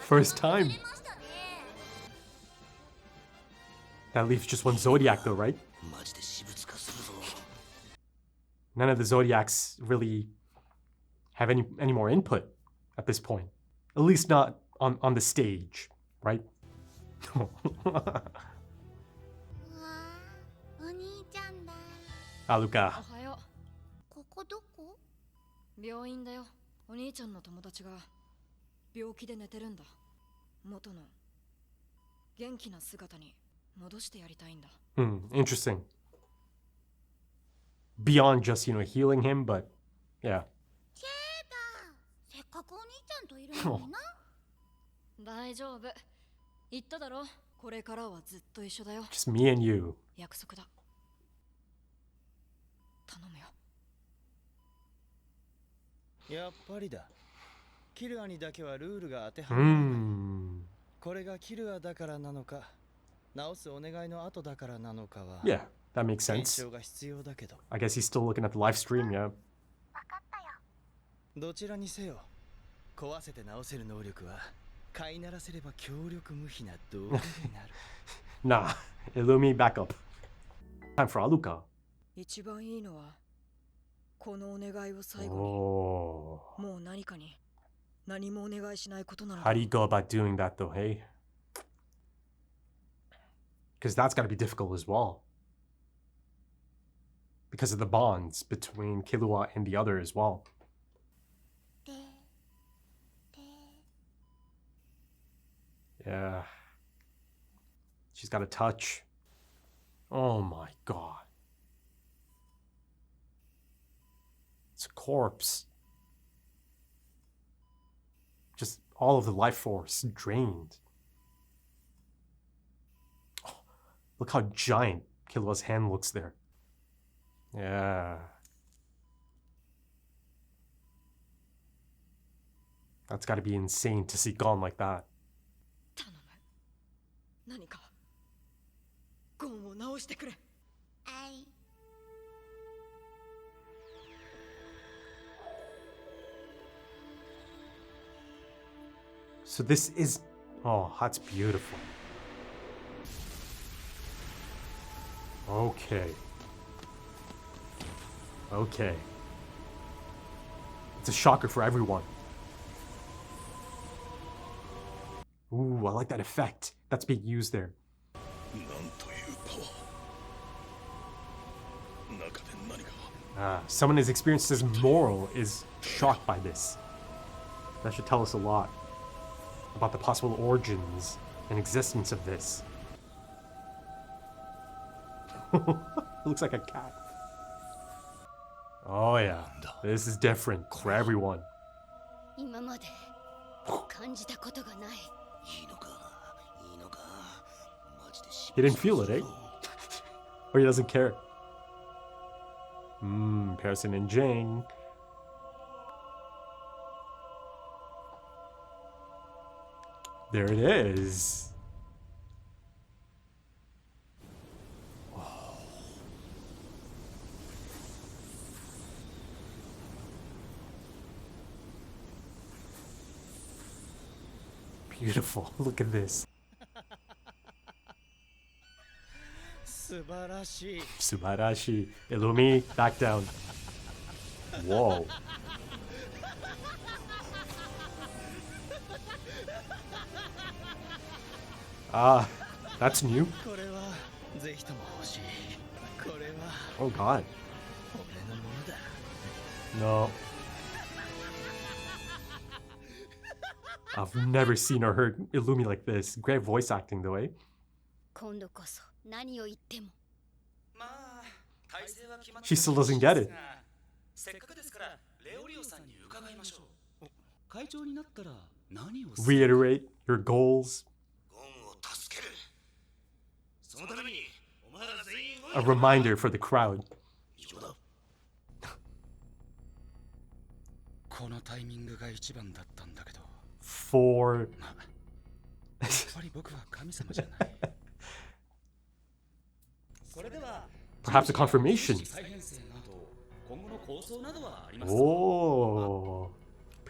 First time. That leaves just one Zodiac though, right? None of the Zodiacs really have any more input at this point. At least not on the stage, right? Aluka. ここどこ？病院だよ。お兄ちゃんの友達が病気で寝てるんだ。元の元気な姿に戻してやりたいんだ。Interesting. Beyond just, healing him, but yeah. せっかくお兄ちゃんといるのにな。大丈夫。言っただろ。これからはずっと一緒だよ。 Just me and you. 約束だ。頼むよ。やっぱりだ。キルアにだけはルールが当てはまらない。これがキルアだからなのか、直すお願いの後だからなのかは。Yeah, that makes sense. 検証が必要だけど。I guess he's still looking at the live stream, yeah. わかったよ。どちらにせよ、壊せて直せる能力は飼いならせれば強力無比な道具になる。Nah, Illumi, back up. Time for Aluka. 一番いいのはこのお願いを最後に、 Oh. もう何かに何もお願いしないことなの How do you go about doing that though, hey? Because that's got to be difficult as well. Because of the bonds between Killua and the other as well. Yeah. She's got a touch. Oh my god. It's a corpse. Just all of the life force drained. Oh, look how giant Killua's hand looks there. Yeah. That's got to be insane to see gone like that. 頼む。何かゴンを直してくれ。はい。 So this is... Oh, that's beautiful. Okay. Okay. It's a shocker for everyone. Ooh, I like that effect that's being used there. Someone as experienced as Moral is shocked by this. That should tell us a lot about the possible origins and existence of this. It looks like a cat. Oh yeah, this is different for everyone. 今まで感じたことがない。 He didn't feel it, eh? Or he doesn't care. Pearson and Jing. There it is. Oh. Beautiful. Look at this. 素晴らしい。 Subarashi. Illumi, back down. Whoa. That's new. これはぜひとも欲しい。これは Oh god. 俺のものだ。 No. I've never seen or heard Illumi like this. Great voice acting though, eh? 今度こそ何を言っても。 She still doesn't get it. せっかくですからレオリオさんに伺いましょう。会長になったら何を Reiterate your goals. ゴンを助ける。そのためにお前ら全員 A reminder for the crowd. 以上だ。このタイミングが一番だったんだけど。 For やっぱり僕は神様じゃない。 それでは perhaps a confirmation. 再編成など今後の構想などはありますか？ Oh.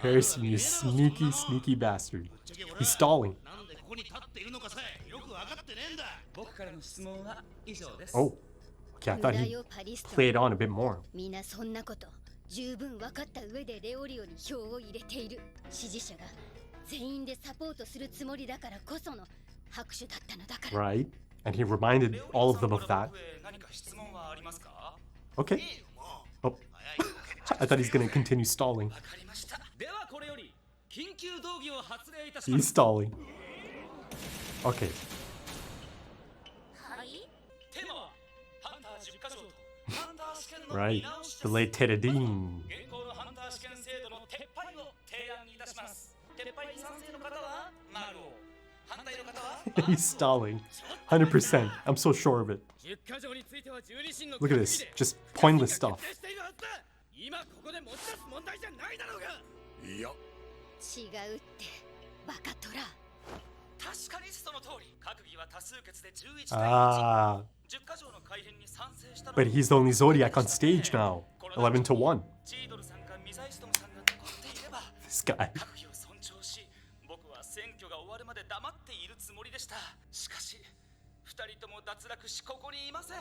Pearson, you sneaky, sneaky bastard. He's stalling. なんでここに立っているのかさえよく分かってねえんだ。僕からの質問は以上です。 Oh, okay, I thought he played on a bit more. みんなそんなこと十分分かった上でレオリオに票を入れている。支持者が全員でサポートするつもりだからこその拍手だったのだから。 Right? And he reminded all of them of that. 何か質問はありますか？ Okay. Oh, I thought he's gonna continue stalling. わかりました。ではこれより緊急動議を発令いたし He's ます。 stalling. Okay. はい。テーマはハンター10カ条とハンター試験の Right. 見直し The です。 late Teradine. 現行のハンター試験制度の撤廃を提案いたします。撤廃に賛成の方は丸を、反対の方は He's stalling. 100%. I'm so sure of it. Look at this. Just pointless stuff. 今ここで持ち出す問題じゃないだろうが。いや、違うってバカトラ。確かにその通り、閣議は多数決で11対 Ah. 1。10カ条の改変に賛成したの But he's the only Zodiac on stage now. 11 to 1. チードルさんかミザイストムさんが残っていれば This guy. 閣議を尊重し、僕は選挙が終わるまで黙っているつもりでした。しかし2人とも脱落しここにいません。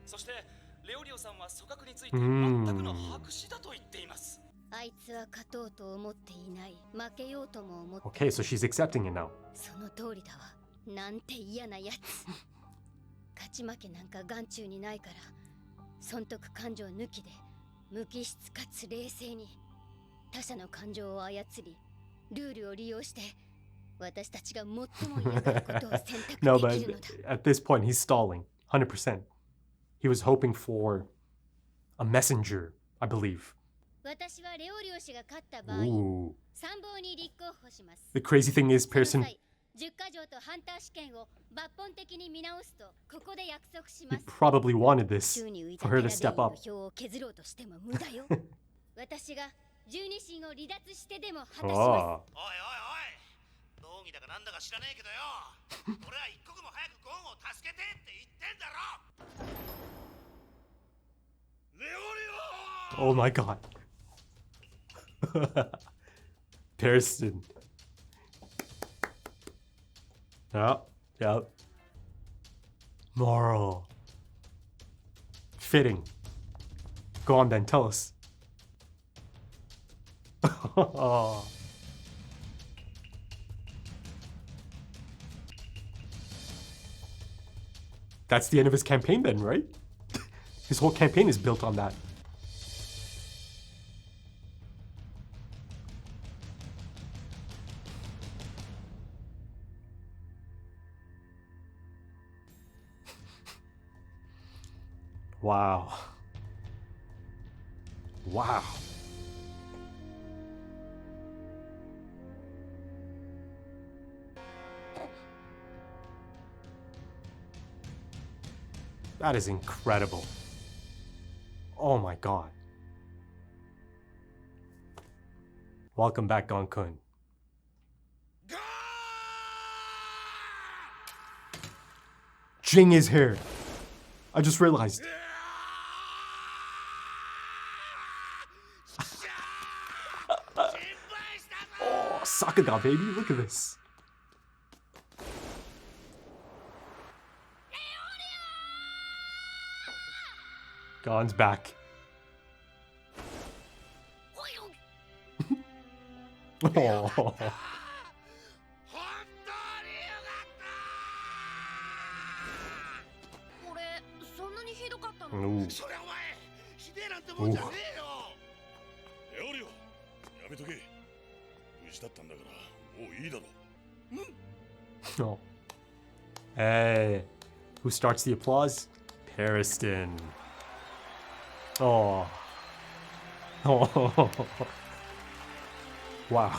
そしてレオリオさんは組閣について全くの白紙だと言っています。あいつは勝とうと思っていない。負けようとも思って。 Okay, so she's accepting it now. その通りだわ。なんて嫌なやつ。勝ち負けなんか眼中にないから、損得感情抜きで無機質かつ冷静に他者の感情を操り、ルールを利用して私たちが最も嫌がることを選択 No, で but きるのだ。 at this point, he's stalling. 100%. He was hoping for a messenger, I believe. 私はレオリオ氏が勝った場合、 Ooh. 参謀に立候補します。 The crazy thing is, その Pearson, 際10カ条とハンター試験を抜本的に見直すとここで約束し he ます。 probably wanted this 宙に浮いた for テ her ラ to ディ step ンの up. 票を削ろうとしても無駄よ。私が十二神を離脱してでも果たします。 Oh. おいおいおい、道義だかなんだか知らねえけどよ。俺は一刻も早くゴンを助けてって言ってんだろ。レオリオ。 Oh my god. Pearson. Yep, yep. Moral. Fitting. Go on then, tell us. That's the end of his campaign then, right? His whole campaign is built on that. Wow. Wow. That is incredible. Oh my god. Welcome back, Gon-kun. Jing is here. I just realized. Oh, Sakaga, baby. Look at this. Gon's back. Oh. これそんなにひどかったの？ Ooh. そりゃお前、ひでえなんてもんじゃねえよ。レオリオ、やめとけ。無事だったんだからもういいだろ。Oh. Hey. Who starts the applause? Periston. Oh. Oh. Wow.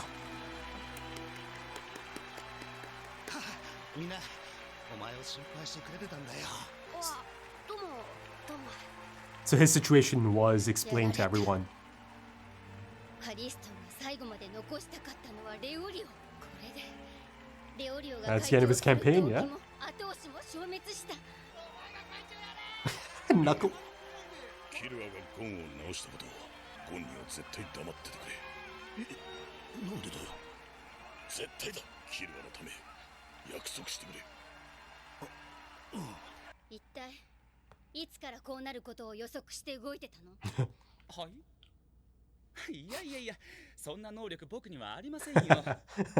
みんな、お前を心配してくれてたんだよ。あ、どうもどうも。 So his situation was explained to everyone. カリストンが最後まで残したかったのはレオリオ。これでレオリオが That's the end of his campaign, yeah? 後押しも消滅した。 Knuckle. キルアがゴンを直したことをゴンには絶対黙っててくれ。なんでだよ。絶対だ。キルアのため約束してくれ。一体いつからこうなることを予測して動いてたの？はい。いやいやいや、そんな能力僕にはありませんよ。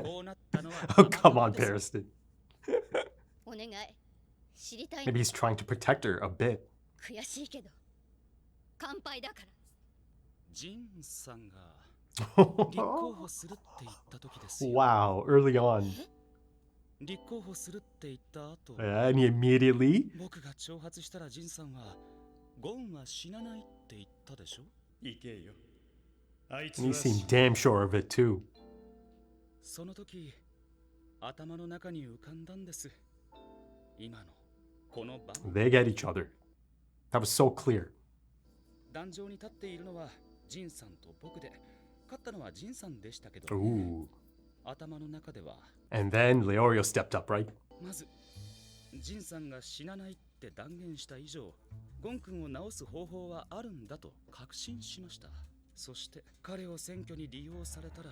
こうなったのは Oh, come on, Barristan. お願い、知りたい Maybe の。 he's trying to protect her a bit. 悔しいけど乾杯だから。ジンさんが立候補するって言った時ですよ。 Wow, early on. 立候補するって言った後、 And he immediately? 僕が挑発したらジンさんはゴンは死なないって言ったでしょ。行けよ。あいつ And he は seemed damn sure of it too. その時頭の中に浮かんだんです。今のこの場面。 They get each other. That was so clear. 壇上に立っているのはジンさんと僕で、勝ったのはジンさんでしたけど、 Ooh. 頭の中では And then Leorio stepped up, right? まずジンさんが死なないって断言した以上、ゴン君を治す方法はあるんだと確信しました。そして彼を選挙に利用されたら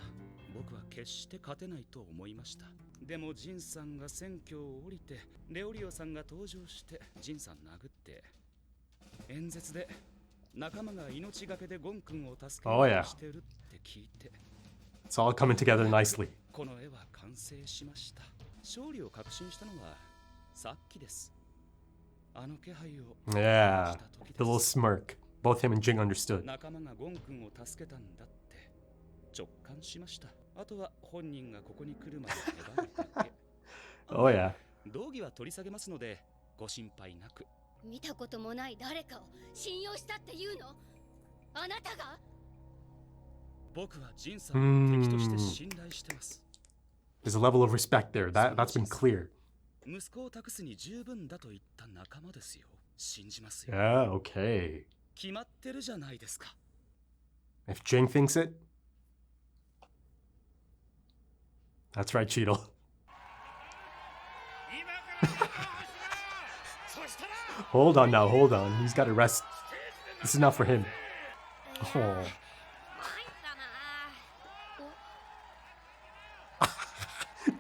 僕は決して勝てないと思いました。でもジンさんが選挙を降りて、レオリオさんが登場してジンさん殴って、演説で仲間が命がけでゴン君を助けよ Oh, う yeah. としてるって聞いて、 It's all coming together nicely. この絵は完成しました。勝利を確信したのはさっきです。あの気配を Yeah. 感じた時 The little です。 smirk. Both him and Jing understood. 仲間がゴン君を助けたんだって直感しました。あとは本人がここに来るまで粘るだけ。 Oh, yeah. 道義は取り下げますのでご心配なく。見たこともない誰かを信用したっていうの？あなたが？僕はジンさんを敵としてうん信頼してます。 There's a level of respect there. That's been clear. 息子を託すに十分だと言った仲間ですよ。信じますよ。 Yeah, okay. 決まってるじゃないですか。 If Jing thinks it, that's right, Cheetle. 今から立候補しろ。そしたら Hold on now, hold on. He's got to rest. This is not for him. Oh.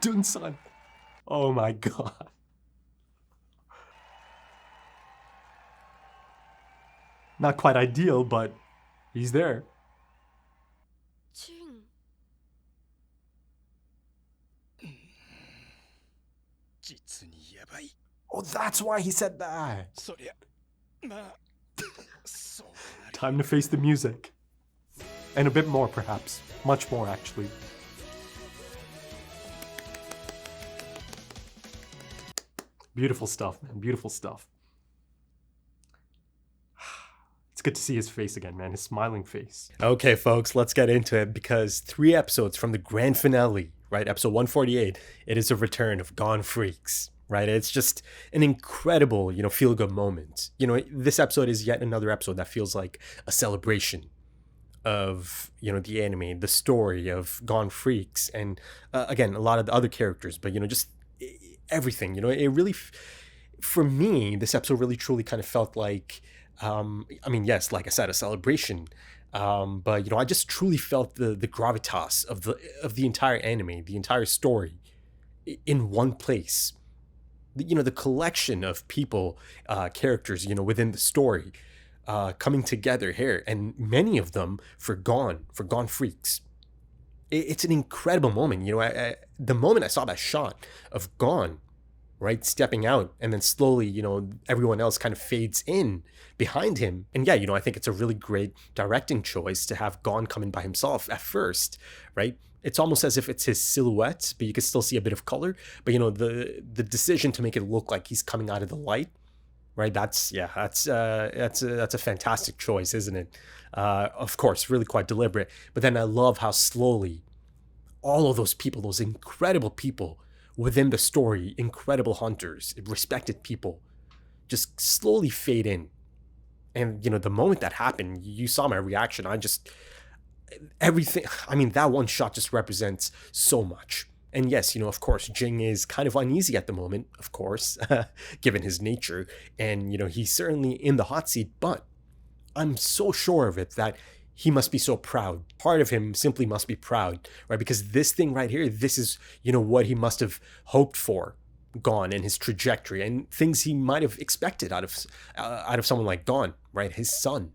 Dun-san. Oh my god. Not quite ideal, but he's there. チン。実にやばい。 Oh, that's why he said that. そりゃまあそうなる。 Time to face the music. And a bit more, perhaps. Much more, actually. Beautiful stuff, man. Beautiful stuff. It's good to see his face again, man. His smiling face. Okay, folks, let's get into it because 3 episodes from the grand finale, right? Episode 148, it is a return of Gone Freaks, right? It's just an incredible, feel-good moment. This episode is yet another episode that feels like a celebration of, the anime, the story of Gone Freaks, and again, a lot of the other characters, but, just everything, it really, for me, this episode really truly kind of felt like, yes, like I said, a celebration. But I just truly felt the gravitas of the entire anime, the entire story, in one place. The collection of people, characters, within the story, coming together here, and many of them for Gone Freaks. It's an incredible moment. The moment I saw that shot of Gone, right, stepping out, and then slowly, everyone else kind of fades in behind him. And yeah, I think it's a really great directing choice to have Gone come in by himself at first, right? It's almost as if it's his silhouette, but you can still see a bit of color. But the decision to make it look like he's coming out of the light, right? That's a fantastic choice, isn't it? Of course, really quite deliberate. But then I love how slowly all of those people, those incredible people within the story, incredible hunters, respected people, just slowly fade in. And, the moment that happened, you saw my reaction. Everything, that one shot just represents so much. And yes, of course, Jing is kind of uneasy at the moment, of course, given his nature. And, he's certainly in the hot seat, but I'm so sure of it that he must be so proud. Part of him simply must be proud, right? Because this thing right here, this is, what he must have hoped for, Gon, and his trajectory, and things he might have expected out of someone like Gon, right? His son,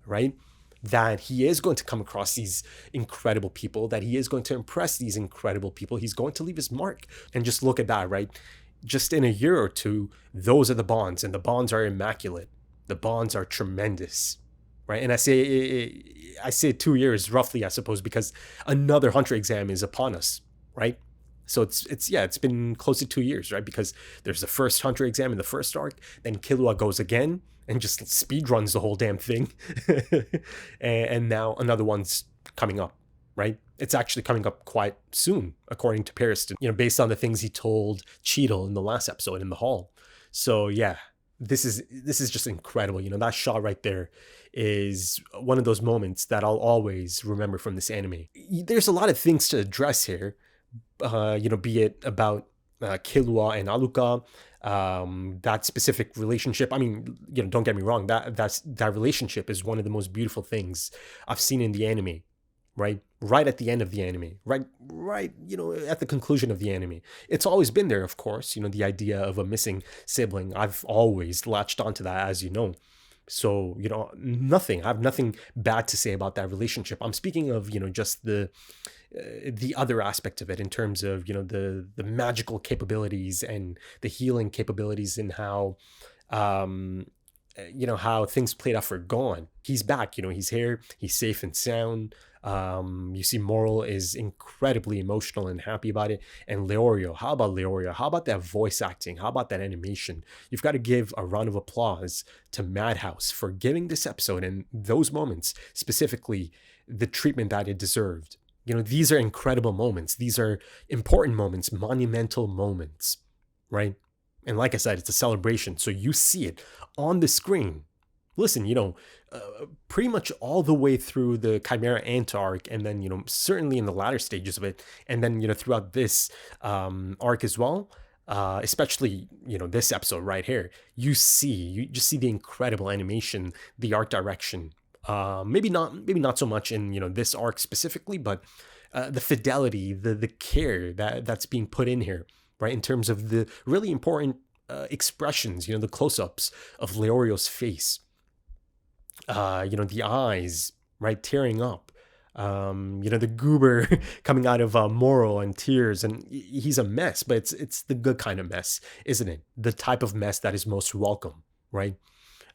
right? That he is going to come across these incredible people, that he is going to impress these incredible people. He's going to leave his mark. And just look at that, right? Just in a year or two, those are the bonds, and the bonds are immaculate. The bonds are tremendous. Right, and I say 2 years roughly, I suppose, because another Hunter exam is upon us, right? So it's been close to 2 years, right? Because there's the first Hunter exam in the first arc, then Killua goes again and just speed runs the whole damn thing, and now another one's coming up, right? It's actually coming up quite soon, according to Paris, based on the things he told Cheadle in the last episode in the hall. So yeah. This is just incredible. That shot right there is one of those moments that I'll always remember from this anime. There's a lot of things to address here, be it about Killua and Aluka, that specific relationship. I mean, don't get me wrong, that relationship is one of the most beautiful things I've seen in the anime. Right at the end of the anime, right, at the conclusion of the anime. It's always been there, of course, the idea of a missing sibling. I've always latched onto that, as you know. So, I have nothing bad to say about that relationship. I'm speaking of, just the other aspect of it in terms of, the magical capabilities and the healing capabilities, and how, how things played out for Gon. He's back, he's here, he's safe and sound. You see Moral is incredibly emotional and happy about it. And Leorio, how about Leorio? How about that voice acting? How about that animation? You've got to give a round of applause to Madhouse for giving this episode and those moments, specifically the treatment that it deserved. These are incredible moments. These are important moments, monumental moments, right? And like I said, it's a celebration. So you see it on the screen. Listen, pretty much all the way through the Chimera Ant arc, and then, certainly in the latter stages of it, and then, throughout this arc as well, especially, this episode right here, you just see the incredible animation, the art direction. Maybe not so much in, this arc specifically, but the fidelity, the care that's being put in here, right? In terms of the really important expressions, the close-ups of Leorio's face. The eyes, right, tearing up, the goober coming out of Moro and tears, and he's a mess, but it's the good kind of mess, isn't it? The type of mess that is most welcome, right?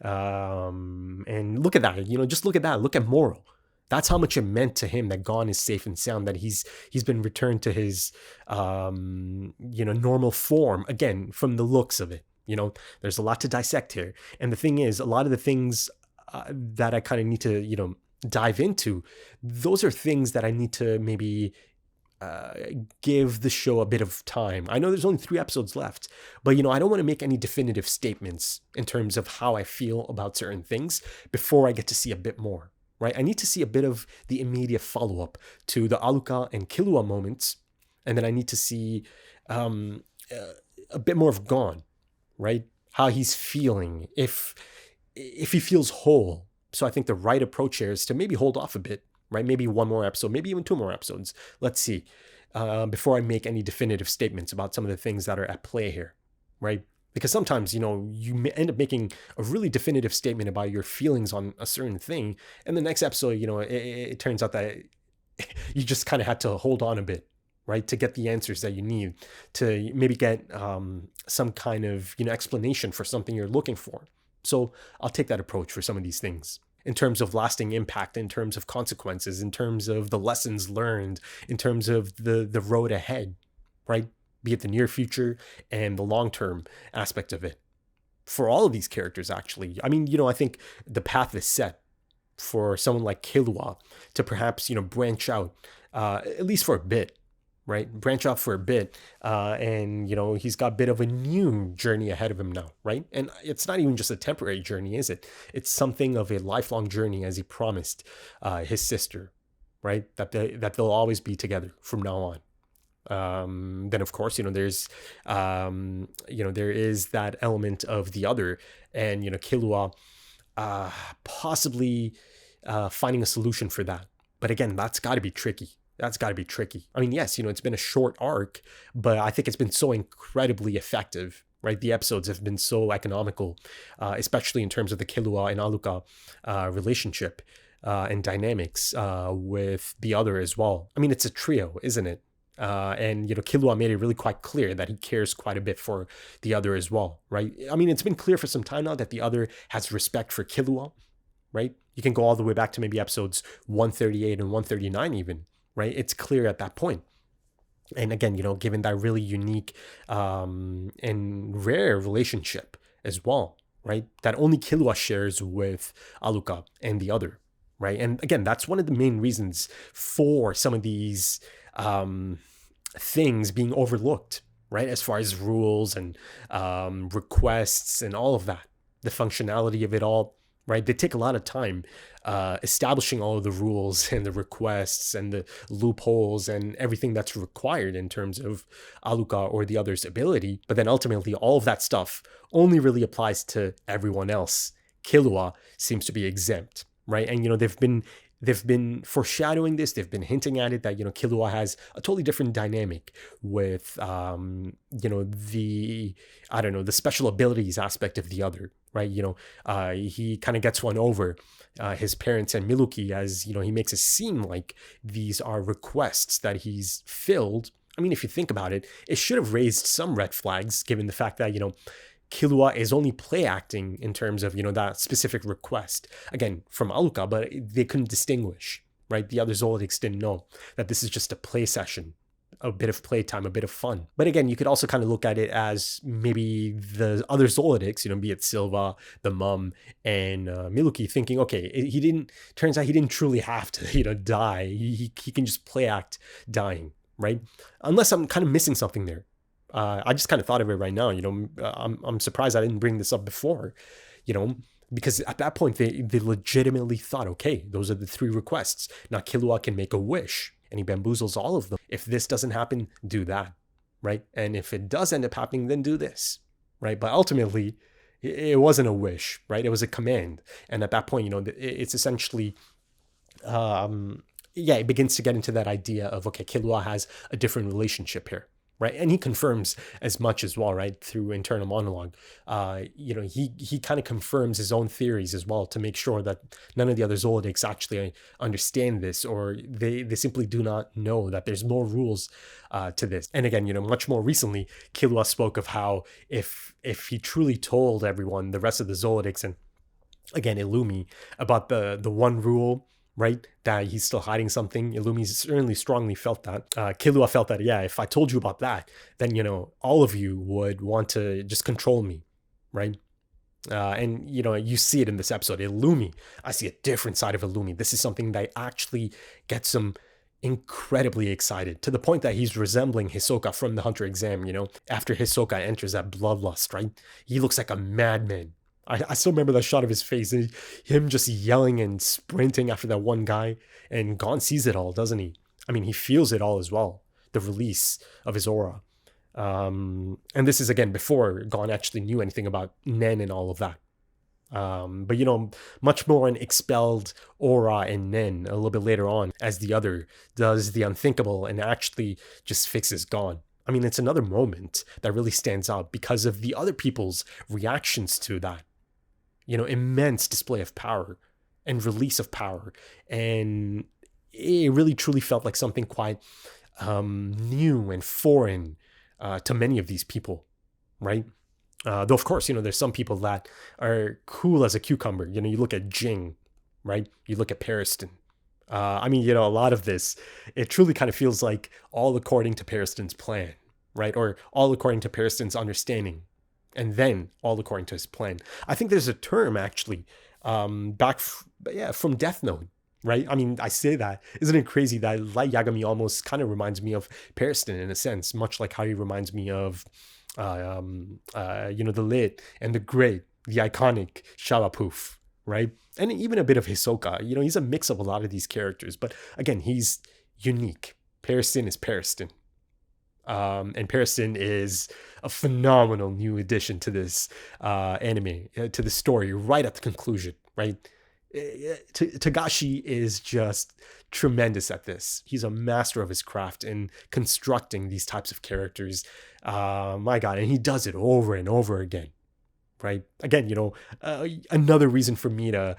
And look at that, just look at that. Look at Moro. That's how much it meant to him that Gon is safe and sound, that he's been returned to his, normal form, again, from the looks of it. There's a lot to dissect here. And the thing is, a lot of the things that I kind of need to, dive into, those are things that I need to maybe give the show a bit of time. I know there's only 3 episodes left, but, I don't want to make any definitive statements in terms of how I feel about certain things before I get to see a bit more, right? I need to see a bit of the immediate follow-up to the Aluka and Killua moments, and then I need to see a bit more of Gon, right? How he's feeling, if he feels whole. So I think the right approach here is to maybe hold off a bit, right? Maybe 1 more episode, maybe even 2 more episodes. Let's see, before I make any definitive statements about some of the things that are at play here, right? Because sometimes, you end up making a really definitive statement about your feelings on a certain thing, and the next episode, it turns out that you just kind of had to hold on a bit, right, to get the answers that you need, to maybe get some kind of, explanation for something you're looking for. So I'll take that approach for some of these things, in terms of lasting impact, in terms of consequences, in terms of the lessons learned, in terms of the road ahead, right? Be it the near future and the long-term aspect of it. For all of these characters, actually. I mean, I think the path is set for someone like Killua to perhaps, branch out, at least for a bit, right? Branch out for a bit, and he's got a bit of a new journey ahead of him now, right? And it's not even just a temporary journey, is it? It's something of a lifelong journey, as he promised his sister, right? That they'll always be together from now on. Then of course, there's there is that element of the other, and Killua possibly finding a solution for that. But again, that's got to be tricky. That's got to be tricky. I mean, yes, it's been a short arc, but I think it's been so incredibly effective, right? The episodes have been so economical, especially in terms of the Killua and Aluka relationship and dynamics with the other as well. I mean, it's a trio, isn't it? And Killua made it really quite clear that he cares quite a bit for the other as well, right? I mean, it's been clear for some time now that the other has respect for Killua, right? You can go all the way back to maybe episodes 138 and 139 even, right? It's clear at that point. And again, given that really unique and rare relationship as well, right? That only Killua shares with Aluka and the other, right? And again, that's one of the main reasons for some of these things being overlooked, right? As far as rules and requests and all of that, the functionality of it all, right? They take a lot of time establishing all of the rules and the requests and the loopholes and everything that's required in terms of Aluka or the other's ability. But then ultimately, all of that stuff only really applies to everyone else. Killua seems to be exempt, right? And, they've been foreshadowing this. They've been hinting at it that, Killua has a totally different dynamic with, the special abilities aspect of the other, right? He kind of gets one over his parents and Miluki as, he makes it seem like these are requests that he's filled. I mean, if you think about it, it should have raised some red flags given the fact that, Killua is only play acting in terms of, that specific request. Again, from Aluka, but they couldn't distinguish, right? The other Zoldycks didn't know that this is just a play session, a bit of playtime, a bit of fun. But again, you could also kind of look at it as maybe the other Zoldycks, be it Silva, the mom, and Miluki, thinking, okay, turns out he didn't truly have to, die. He can just play act dying, right? Unless I'm kind of missing something there. I just kind of thought of it right now. I'm surprised I didn't bring this up before, because at that point they legitimately thought, okay, those are the 3 requests. Now Killua can make a wish, and he bamboozles all of them. If this doesn't happen, do that, right? And if it does end up happening, then do this, right? But ultimately, it wasn't a wish, right? It was a command. And at that point, it's essentially, it begins to get into that idea of, okay, Killua has a different relationship here. Right. And he confirms as much as well, right, through internal monologue. He kind of confirms his own theories as well to make sure that none of the other Zoldycks actually understand this, or they simply do not know that there's more rules to this. And again, much more recently, Killua spoke of how if he truly told everyone, the rest of the Zoldycks, and again, Illumi, about the one rule, right, that he's still hiding something. Illumi certainly strongly felt that. Killua felt that, yeah, if I told you about that, then, all of you would want to just control me, right? And, you see it in this episode. Illumi, I see a different side of Illumi. This is something that actually gets him incredibly excited, to the point that he's resembling Hisoka from the Hunter exam, after Hisoka enters that bloodlust, right? He looks like a madman. I still remember that shot of his face, and him just yelling and sprinting after that one guy. And Gon sees it all, doesn't he? I mean, he feels it all as well, the release of his aura. And this is, again, before Gon actually knew anything about Nen and all of that. But, much more an expelled aura and Nen a little bit later on, as the other does the unthinkable and actually just fixes Gon. I mean, it's another moment that really stands out because of the other people's reactions to that. Immense display of power and release of power. And it really truly felt like something quite new and foreign to many of these people, right? Though, of course, there's some people that are cool as a cucumber. You look at Jing, right? You look at Periston. A lot of this, it truly kind of feels like all according to Periston's plan, right? Or all according to Periston's understanding, and then all according to his plan. I think there's a term, actually, from Death Note, right? I say that. Isn't it crazy that Light Yagami almost kind of reminds me of Periston in a sense, much like how he reminds me of, the Lit and the Great, the iconic FILMBuFF, right? And even a bit of Hisoka. He's a mix of a lot of these characters, but again, he's unique. Periston is Periston. And Periston is a phenomenal new addition to this anime, to the story, right at the conclusion, right? Tagashi is just tremendous at this. He's a master of his craft in constructing these types of characters. My God, and he does it over and over again. Right? Again, another reason for me to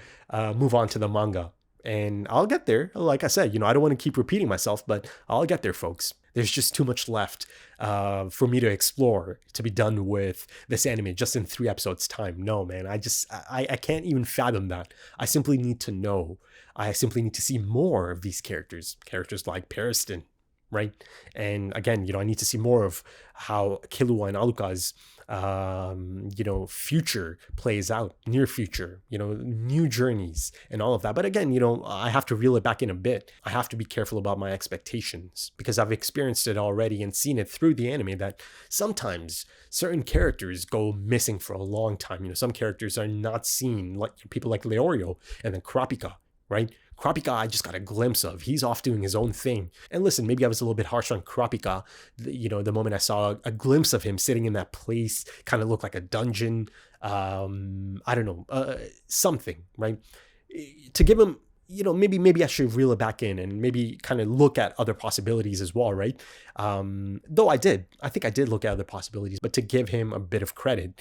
move on to the manga. And I'll get there. Like I said, I don't want to keep repeating myself, but I'll get there, folks. There's just too much left for me to explore, to be done with this anime just in 3 episodes time. No, man, I can't even fathom that. I simply need to know. I simply need to see more of these characters like Periston, right? And again, I need to see more of how Killua and Aluka's future plays out, near future, new journeys and all of that. But again, I have to reel it back in a bit. I have to be careful about my expectations because I've experienced it already and seen it through the anime that sometimes certain characters go missing for a long time. Some characters are not seen, like people like Leorio and then Kurapika, right? Kurapika, I just got a glimpse of. He's off doing his own thing. And listen, maybe I was a little bit harsh on Kurapika. The moment I saw a glimpse of him sitting in that place, kind of looked like a dungeon. I don't know, something, right? To give him, maybe I should reel it back in and maybe kind of look at other possibilities as well, right? Though I think I did look at other possibilities, but to give him a bit of credit,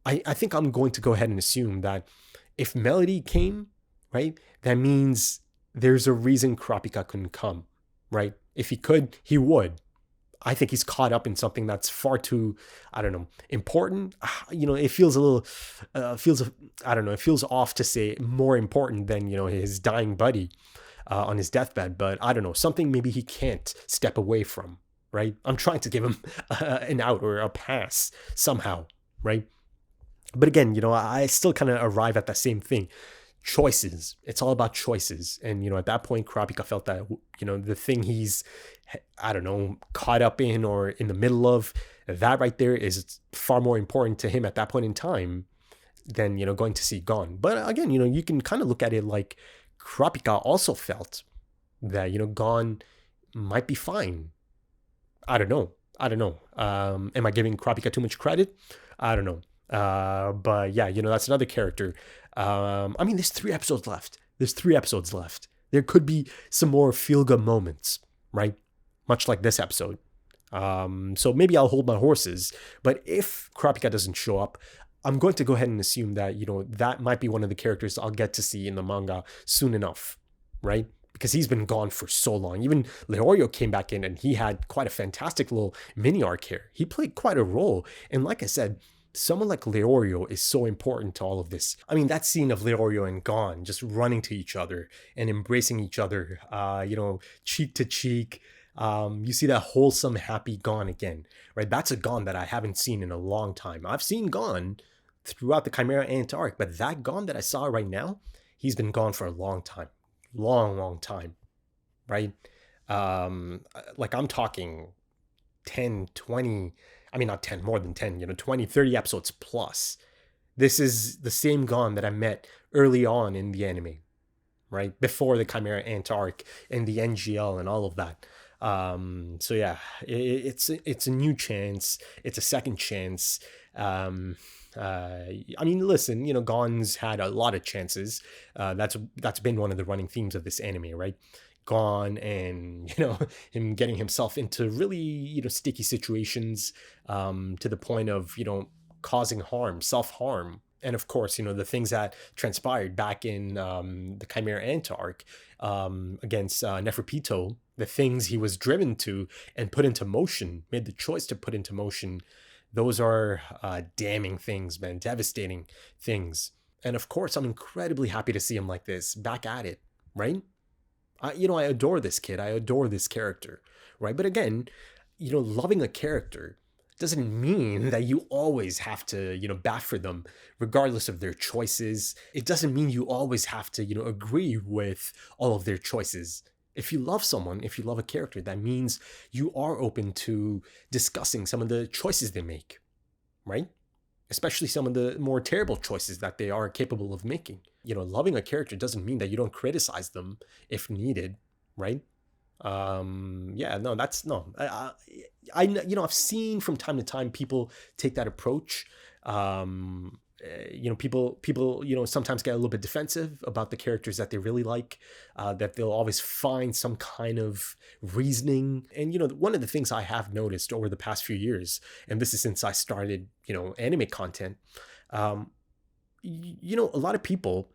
I think I'm going to go ahead and assume that if Melody came, right, that means there's a reason Kurapika couldn't come, right? If he could, he would. I think he's caught up in something that's far too, I don't know, important. It feels a little, it feels off to say more important than, his dying buddy on his deathbed. But I don't know, something maybe he can't step away from, right? I'm trying to give him an out or a pass somehow, right? But again, I still kind of arrive at that same thing. Choices. It's all about choices. And, at that point, Kurapika felt that, the thing he's, caught up in or in the middle of, that right there is far more important to him at that point in time than, going to see Gon. But again, you can kind of look at it like Kurapika also felt that, Gon might be fine. I don't know. Am I giving Kurapika too much credit? I don't know. But yeah, that's another character. There's 3 episodes left. There could be some more feel-good moments, right? Much like this episode. So maybe I'll hold my horses. But if Kurapika doesn't show up, I'm going to go ahead and assume that, that might be one of the characters I'll get to see in the manga soon enough, right? Because he's been gone for so long. Even Leorio came back in and he had quite a fantastic little mini arc here. He played quite a role. And like I said, someone like Leorio is so important to all of this. That scene of Leorio and Gon just running to each other and embracing each other, cheek to cheek. You see that wholesome, happy Gon again, right? That's a Gon that I haven't seen in a long time. I've seen Gon throughout the Chimera Ant arc, but that Gon that I saw right now, he's been gone for a long time. Long time, right? I'm talking 10, 20... not 10, more than 10, 20, 30 episodes plus. This is the same Gon that I met early on in the anime, right? Before the Chimera Ant arc and the NGL and all of that. So yeah, it's a new chance. It's a second chance. Listen, Gon's had a lot of chances. That's been one of the running themes of this anime, right? Gon and him getting himself into really sticky situations to the point of causing harm, self-harm. And of course, the things that transpired back in the Chimera Ant arc against Neferpito, the things he was driven to and put into motion, made the choice to put into motion, those are damning things, man, devastating things. And of course, I'm incredibly happy to see him like this, back at it, right? I adore this kid. I adore this character, right? But again, loving a character doesn't mean that you always have to, bat for them, regardless of their choices. It doesn't mean you always have to, agree with all of their choices. If you love someone, if you love a character, that means you are open to discussing some of the choices they make, right? Especially some of the more terrible choices that they are capable of making. Loving a character doesn't mean that you don't criticize them if needed, right? I've seen from time to time people take that approach. people sometimes get a little bit defensive about the characters that they really like, that they'll always find some kind of reasoning. And one of the things I have noticed over the past few years, and this is since I started anime content, a lot of people,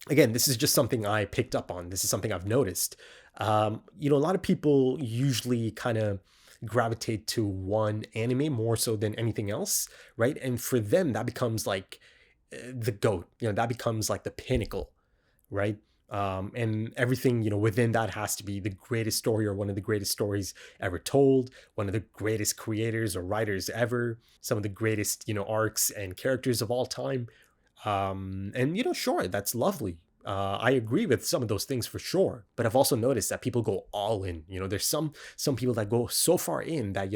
again, this is just something I picked up on, this is something I've noticed, a lot of people usually kind of gravitate to one anime more so than anything else, right? And for them, that becomes like the GOAT, that becomes like the pinnacle, right? And everything, within that has to be the greatest story or one of the greatest stories ever told, one of the greatest creators or writers ever, some of the greatest, arcs and characters of all time. And sure, that's lovely. I agree with some of those things for sure, but I've also noticed that people go all in. There's some people that go so far in that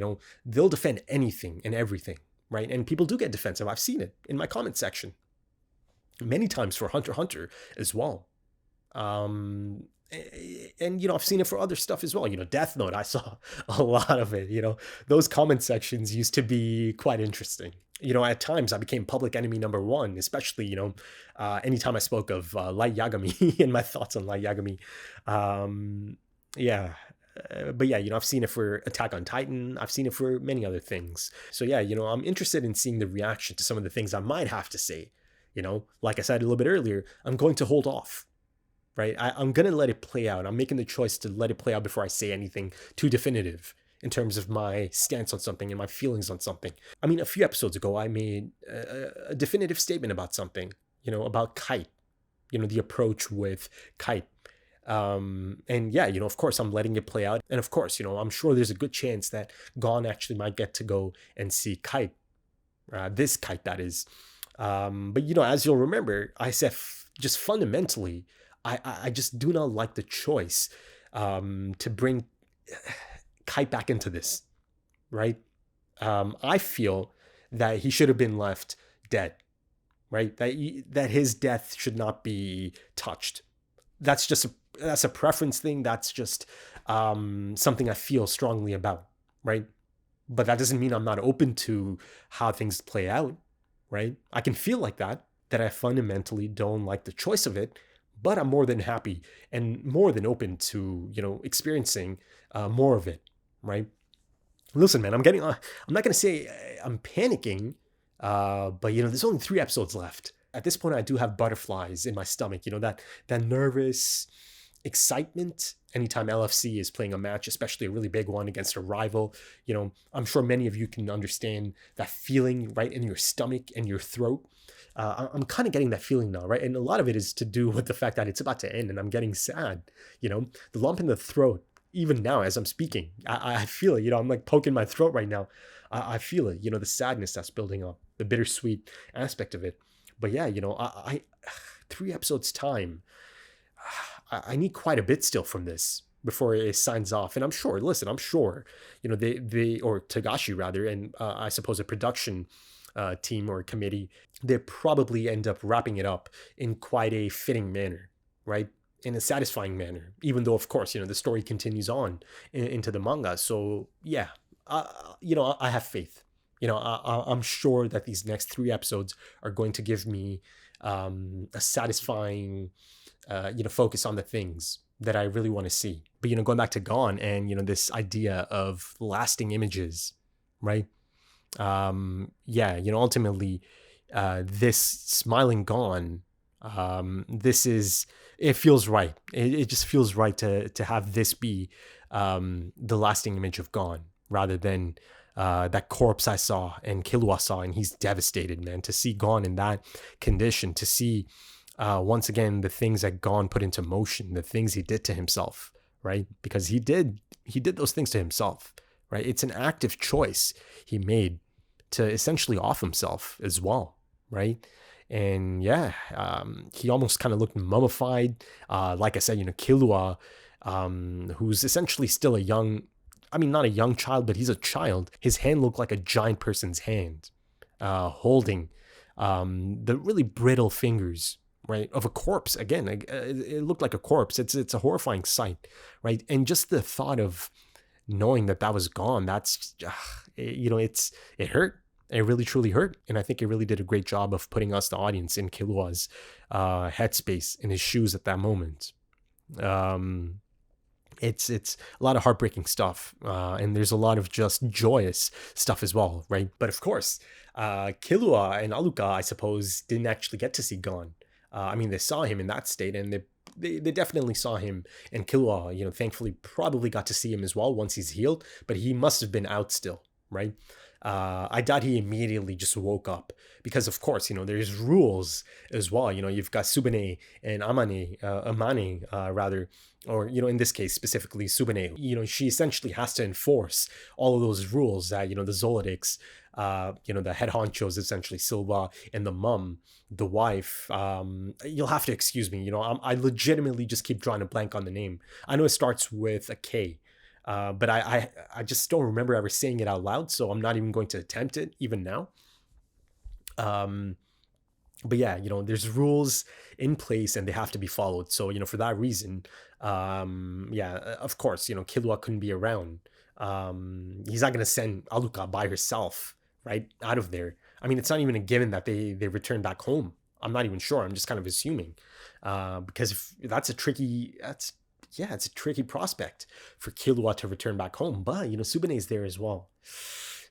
they'll defend anything and everything, right? And people do get defensive. I've seen it in my comment section many times for Hunter x Hunter as well. And I've seen it for other stuff as well. Death Note, I saw a lot of it. Those comment sections used to be quite interesting. At times I became public enemy number one, especially, anytime I spoke of Light Yagami and my thoughts on Light Yagami. But yeah, I've seen it for Attack on Titan. I've seen it for many other things. So yeah, I'm interested in seeing the reaction to some of the things I might have to say. Like I said a little bit earlier, I'm going to hold off, right? I'm going to let it play out. I'm making the choice to let it play out before I say anything too definitive in terms of my stance on something and my feelings on something. I mean, a few episodes ago, I made a definitive statement about something, about Kite, the approach with Kite. And yeah, of course, I'm letting it play out. And of course, I'm sure there's a good chance that Gon actually might get to go and see Kite, this Kite, that is. But, as you'll remember, I said just fundamentally, I just do not like the choice to bring Kite back into this, right? I feel that he should have been left dead, right? That his death should not be touched. That's a preference thing. That's just something I feel strongly about, right? But that doesn't mean I'm not open to how things play out, right? I can feel like that I fundamentally don't like the choice of it, but I'm more than happy and more than open to, experiencing more of it, right? Listen, man, I'm not going to say I'm panicking, but, there's only 3 episodes left. At this point, I do have butterflies in my stomach, that nervous excitement anytime LFC is playing a match, especially a really big one against a rival. I'm sure many of you can understand that feeling right in your stomach and your throat. I'm kind of getting that feeling now, right? And a lot of it is to do with the fact that it's about to end and I'm getting sad, the lump in the throat, even now as I'm speaking, I feel it, I'm like poking my throat right now. I feel it, the sadness that's building up, the bittersweet aspect of it. But yeah, I 3 episodes time, I need quite a bit still from this before it signs off. And I'm sure, they or Tagashi rather, and I suppose a production team or committee, they probably end up wrapping it up in quite a fitting manner, right? In a satisfying manner, even though, of course, the story continues on into the manga. So yeah, I have faith. I'm sure that these next 3 episodes are going to give me a satisfying, focus on the things that I really want to see. But, going back to Gon and, this idea of lasting images, right? Ultimately, this smiling Gon, it feels right. It just feels right to have this be the lasting image of Gon rather than that corpse I saw and Killua saw, and he's devastated, man. To see Gon in that condition, to see once again the things that Gon put into motion, the things he did to himself, right? Because he did those things to himself, right? It's an active choice he made to essentially off himself as well, right? And yeah, he almost kind of looked mummified. Like I said, Killua, who's essentially still not a young child, but he's a child. His hand looked like a giant person's hand, holding the really brittle fingers, right, of a corpse. Again, it looked like a corpse. It's a horrifying sight, right? And just the thought of knowing that was gone, that's, it hurt. It really truly hurt. And I think it really did a great job of putting us, the audience, in Killua's headspace, in his shoes at that moment. It's a lot of heartbreaking stuff, and there's a lot of just joyous stuff as well, right? But of course, Killua and Aluka, I suppose, didn't actually get to see Gon. I mean, they saw him in that state, and they definitely saw him. And Killua, you know, thankfully probably got to see him as well once he's healed, but he must have been out still, right? I doubt he immediately just woke up, because of course, you know, there's rules as well. You know, you've got Subane and Amane, rather, or, you know, in this case specifically Subane. You know, she essentially has to enforce all of those rules that, you know, the Zoldycks, you know, the head honchos, essentially Silva and the mum, the wife. You'll have to excuse me. You know, I legitimately just keep drawing a blank on the name. I know it starts with a K. But I just don't remember ever saying it out loud, so I'm not even going to attempt it even now. But yeah, you know, there's rules in place and they have to be followed. So, you know, for that reason, yeah, of course, you know, Killua couldn't be around. He's not going to send Aluka by herself, right, out of there. I mean, it's not even a given that they return back home. I'm not even sure. I'm just kind of assuming, because if it's a tricky prospect for Killua to return back home. But, you know, Subane is there as well.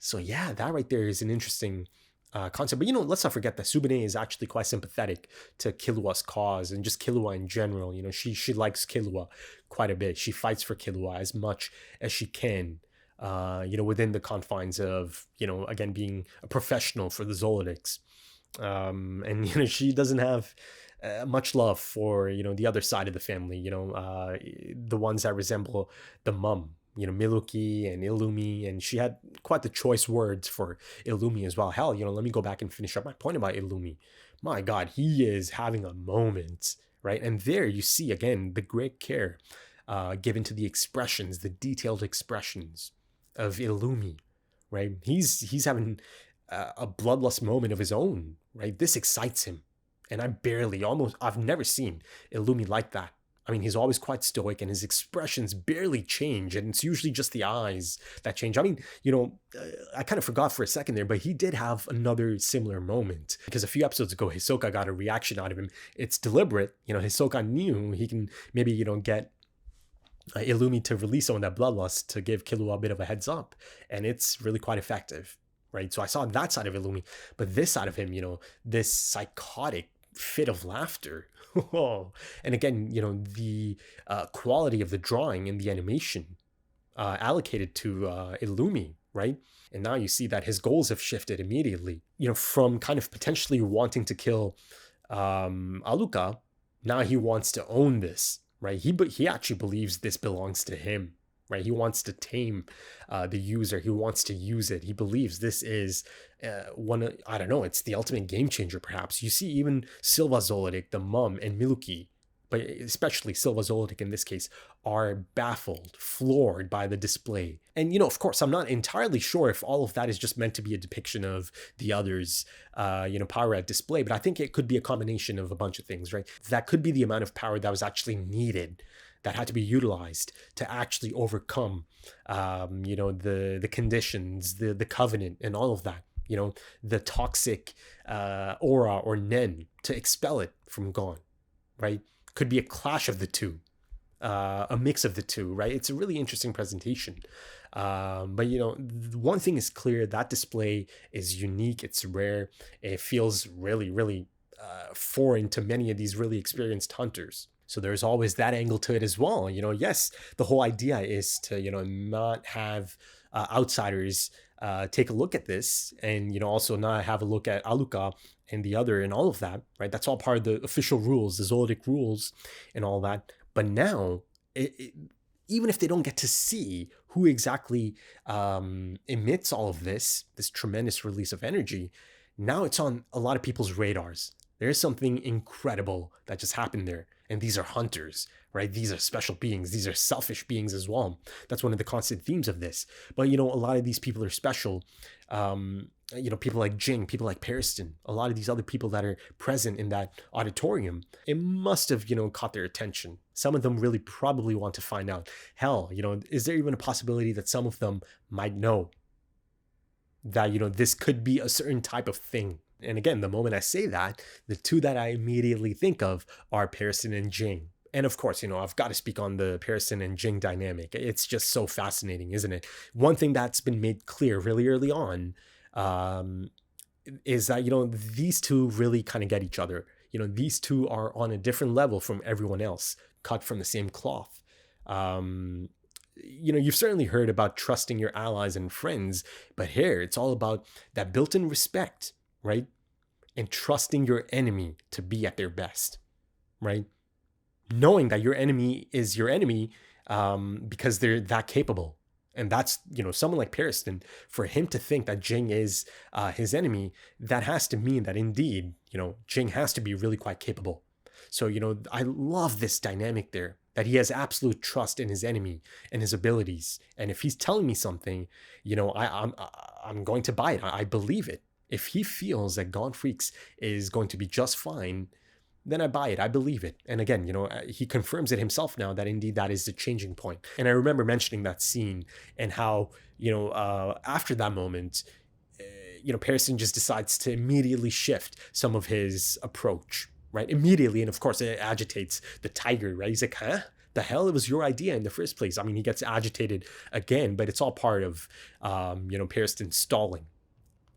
So yeah, that right there is an interesting concept. But, you know, let's not forget that Subane is actually quite sympathetic to Killua's cause and just Killua in general. You know, she likes Killua quite a bit. She fights for Killua as much as she can, you know, within the confines of, you know, again, being a professional for the Zoldycks. And, you know, she doesn't have much love for, you know, the other side of the family, you know, the ones that resemble the mum, you know, Miluki and Illumi, and she had quite the choice words for Illumi as well. Hell, you know, let me go back and finish up my point about Illumi. My God, he is having a moment, right? And there you see, again, the great care given to the expressions, the detailed expressions of Illumi, right? He's having a bloodlust moment of his own, right? This excites him. And I've never seen Illumi like that. I mean, he's always quite stoic and his expressions barely change. And it's usually just the eyes that change. I mean, you know, I kind of forgot for a second there, but he did have another similar moment. Because a few episodes ago, Hisoka got a reaction out of him. It's deliberate. You know, Hisoka knew he can maybe, you know, get Illumi to release some of that bloodlust to give Killua a bit of a heads up. And it's really quite effective, right? So I saw that side of Illumi. But this side of him, you know, this psychotic fit of laughter. And again, you know, the quality of the drawing and the animation allocated to Illumi, right? And now you see that his goals have shifted immediately, you know, from kind of potentially wanting to kill Aluka. Now he wants to own this, right? He actually believes this belongs to him, right? He wants to tame the user. He wants to use it. He believes this is I don't know, it's the ultimate game changer, perhaps. You see even Silva Zoldyck, the mum, and Miluki, but especially Silva Zoldyck in this case, are baffled, floored by the display. And, you know, of course, I'm not entirely sure if all of that is just meant to be a depiction of the others, you know, power at display, but I think it could be a combination of a bunch of things, right? That could be the amount of power that was actually needed, that had to be utilized to actually overcome, you know, the conditions, the covenant, and all of that. You know, the toxic aura or nen, to expel it from Gon, right? Could be a clash of the two, a mix of the two, right? It's a really interesting presentation. But, you know, one thing is clear, that display is unique, it's rare, it feels really, really foreign to many of these really experienced hunters. So there's always that angle to it as well. You know, yes, the whole idea is to, you know, not have outsiders take a look at this, and, you know, also not have a look at Aluka and the other and all of that, right? That's all part of the official rules, the Zoldyck rules and all that. But now, even if they don't get to see who exactly emits all of this tremendous release of energy, now it's on a lot of people's radars. There's something incredible that just happened there. And these are hunters, right? These are special beings. These are selfish beings as well. That's one of the constant themes of this. But, you know, a lot of these people are special. You know, people like Jing, people like Periston, a lot of these other people that are present in that auditorium, it must have, you know, caught their attention. Some of them really probably want to find out. Hell, you know, is there even a possibility that some of them might know that, this could be a certain type of thing. And again, the moment I say that, the two that I immediately think of are Pearson and Jing. And of course, I've got to speak on the Pearson and Jing dynamic. It's just so fascinating, isn't it? One thing that's been made clear really early on is that, these two really kind of get each other. These two are on a different level from everyone else, cut from the same cloth. You've certainly heard about trusting your allies and friends, but here it's all about that built-in respect, right? And trusting your enemy to be at their best, right? Knowing that your enemy is your enemy because they're that capable. And that's, someone like Pearson, for him to think that Jing is his enemy, that has to mean that indeed, Jing has to be really quite capable. So, I love this dynamic there, that he has absolute trust in his enemy and his abilities. And if he's telling me something, I'm going to buy it. I believe it. If he feels that Gone Freaks is going to be just fine, then I buy it. I believe it. And again, he confirms it himself now that indeed that is the changing point. And I remember mentioning that scene and how, after that moment, Pearson just decides to immediately shift some of his approach, right? Immediately. And of course, it agitates the tiger, right? He's like, huh? The hell? It was your idea in the first place. I mean, he gets agitated again, but it's all part of, Pearson stalling,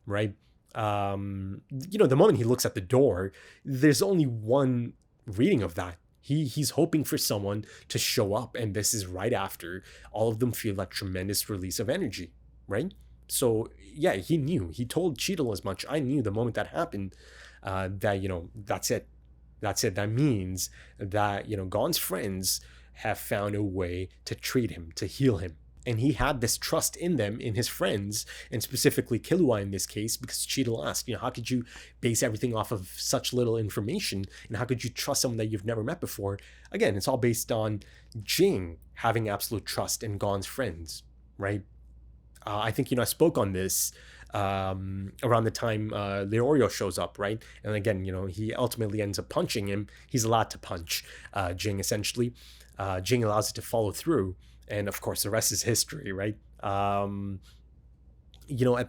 right? The moment he looks at the door, there's only one reading of that. He's hoping for someone to show up, and this is right after all of them feel that tremendous release of energy, right? So yeah, he knew. He told Cheadle as much. I knew the moment that happened that, that's it. That's it. That means that, Gon's friends have found a way to treat him, to heal him. And he had this trust in them, in his friends, and specifically Killua in this case, because Cheadle asked, how could you base everything off of such little information? And how could you trust someone that you've never met before? Again, it's all based on Jing having absolute trust in Gon's friends, right? I think, I spoke on this around the time Leorio shows up, right? And again, he ultimately ends up punching him. He's allowed to punch Jing, essentially. Jing allows it to follow through. And of course, the rest is history, right? At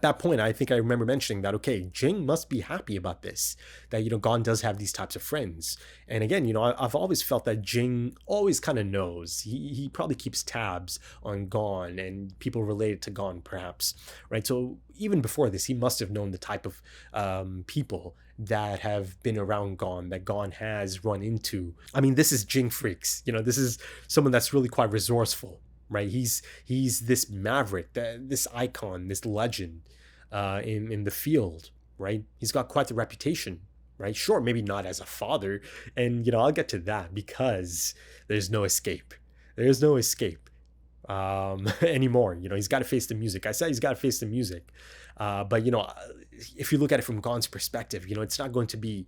that point, I think I remember mentioning that, okay, Jing must be happy about this, that, Gon does have these types of friends. And again, I've always felt that Jing always kind of knows. He probably keeps tabs on Gon and people related to Gon, perhaps, right? So even before this, he must have known the type of people that have been around Gon, that Gon has run into. I mean, this is Jing Freaks. This is someone that's really quite resourceful, right? He's this maverick, this icon, this legend in the field, right? He's got quite the reputation, right? Sure, maybe not as a father, and I'll get to that because there's no escape. There's no escape anymore. He's got to face the music. I said he's got to face the music, but if you look at it from Gon's perspective, it's not going to be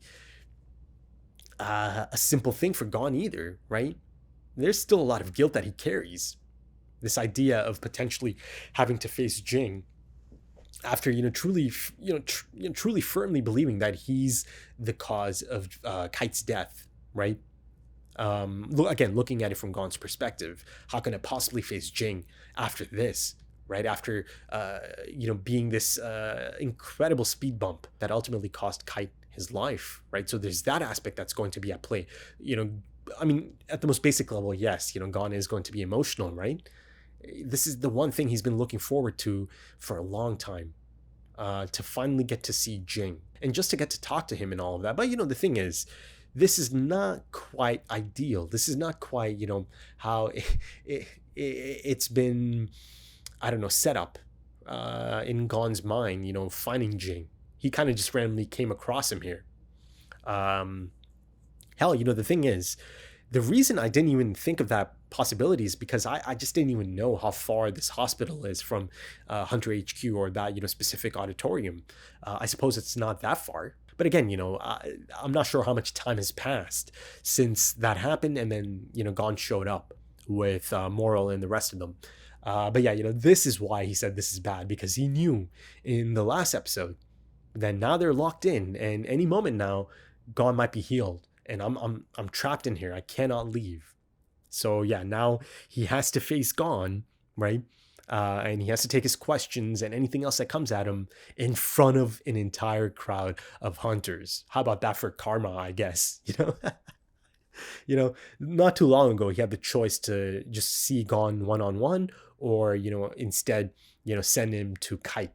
a simple thing for Gon either, right? There's still a lot of guilt that he carries. This idea of potentially having to face Jing after truly firmly believing that he's the cause of Kite's death, right? Looking at it from Gon's perspective, how can it possibly face Jing after this, right? After being this incredible speed bump that ultimately cost Kite his life, right? So there's that aspect that's going to be at play. I mean, at the most basic level, yes, Gon is going to be emotional, right? This is the one thing he's been looking forward to for a long time, to finally get to see Jing and just to get to talk to him and all of that. But the thing is, this is not quite ideal. This is not quite, how it's been, I don't know, set up in Gon's mind, finding Jing. He kind of just randomly came across him here. Hell, the thing is, the reason I didn't even think of that possibility is because I just didn't even know how far this hospital is from Hunter HQ or that, specific auditorium. I suppose it's not that far. But again, I'm not sure how much time has passed since that happened and then, Gon showed up with Moral and the rest of them. But yeah, this is why he said this is bad, because he knew in the last episode that now they're locked in and any moment now, Gon might be healed. And I'm trapped in here. I cannot leave. So yeah, now he has to face Gon, right? And he has to take his questions and anything else that comes at him in front of an entire crowd of hunters. How about that for karma, I guess? Not too long ago, he had the choice to just see Gon one-on-one or, instead, send him to Kite,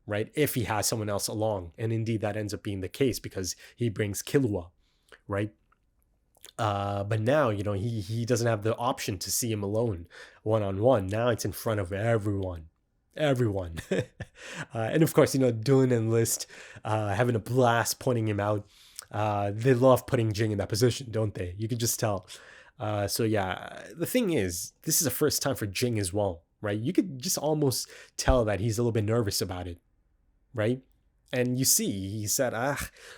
right? If he has someone else along. And indeed, that ends up being the case because he brings Killua, right? But now, he doesn't have the option to see him alone one-on-one. Now it's in front of everyone. And of course, Dun and List having a blast pointing him out. They love putting Jing in that position, don't they? You can just tell. So yeah, the thing is, this is the first time for Jing as well, right? You could just almost tell that he's a little bit nervous about it, right? And you see, he said,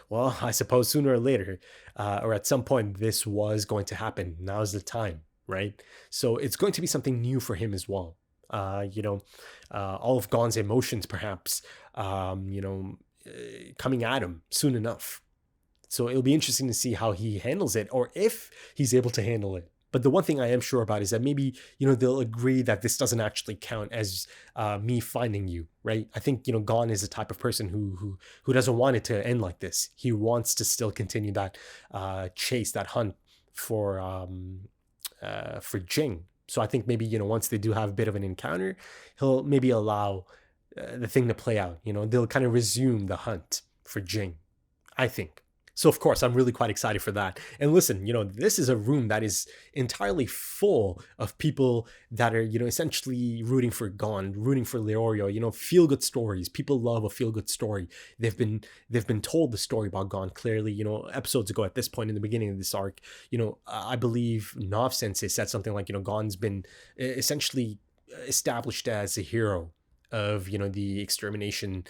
well, I suppose sooner or later, or at some point, this was going to happen. Now's the time, right? So it's going to be something new for him as well. All of Gon's emotions, perhaps, coming at him soon enough. So it'll be interesting to see how he handles it, or if he's able to handle it. But the one thing I am sure about is that maybe, they'll agree that this doesn't actually count as me finding you, right? I think, Gon is the type of person who doesn't want it to end like this. He wants to still continue that chase, that hunt for Jing. So I think maybe, once they do have a bit of an encounter, he'll maybe allow the thing to play out. They'll kind of resume the hunt for Jing, I think. So, of course, I'm really quite excited for that. And listen, this is a room that is entirely full of people that are, essentially rooting for Gon, rooting for Leorio, feel-good stories. People love a feel-good story. They've been told the story about Gon clearly, episodes ago at this point in the beginning of this arc. I believe Nav Sensei said something like, Gon's been essentially established as a hero of the extermination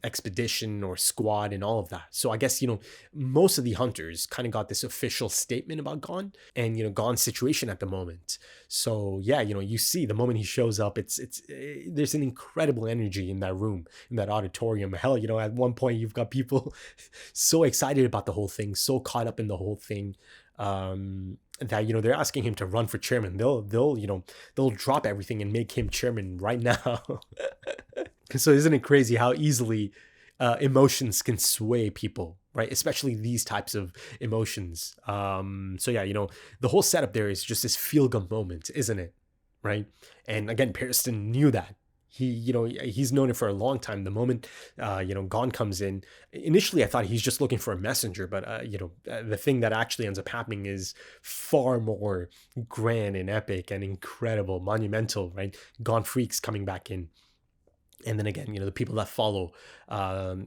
expedition or squad and all of that. So I guess most of the hunters kind of got this official statement about Gon and Gon's situation at the moment. So yeah, you see the moment he shows up, it's there's an incredible energy in that room, in that auditorium. Hell, at one point you've got people so excited about the whole thing, so caught up in the whole thing, that they're asking him to run for chairman. They'll drop everything and make him chairman right now. So isn't it crazy how easily emotions can sway people, right? Especially these types of emotions. So yeah, the whole setup there is just this feel-good moment, isn't it? Right? And again, Pearson knew that. He's known it for a long time. The moment, Gon comes in, initially I thought he's just looking for a messenger, but, the thing that actually ends up happening is far more grand and epic and incredible, monumental, right? Gon Freaks coming back in. And then again, the people that follow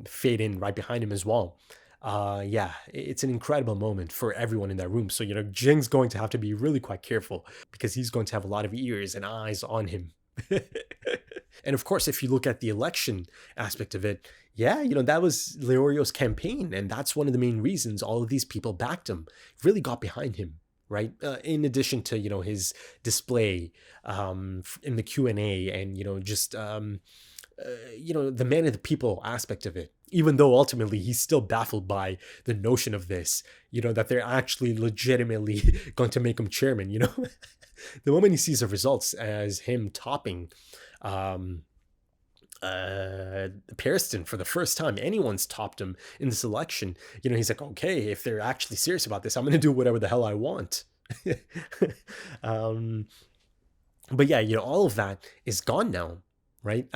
fade in right behind him as well. Yeah, it's an incredible moment for everyone in that room. So, Jing's going to have to be really quite careful because he's going to have a lot of ears and eyes on him. And of course, if you look at the election aspect of it, yeah, that was Leorio's campaign. And that's one of the main reasons all of these people backed him, really got behind him, right? In addition to, his display in the Q&A and, just, the man of the people aspect of it. Even though ultimately he's still baffled by the notion of this, that they're actually legitimately going to make him chairman, The moment he sees the results as him topping Pearson for the first time, anyone's topped him in this election, he's like, okay, if they're actually serious about this, I'm going to do whatever the hell I want. But yeah, all of that is gone now, right?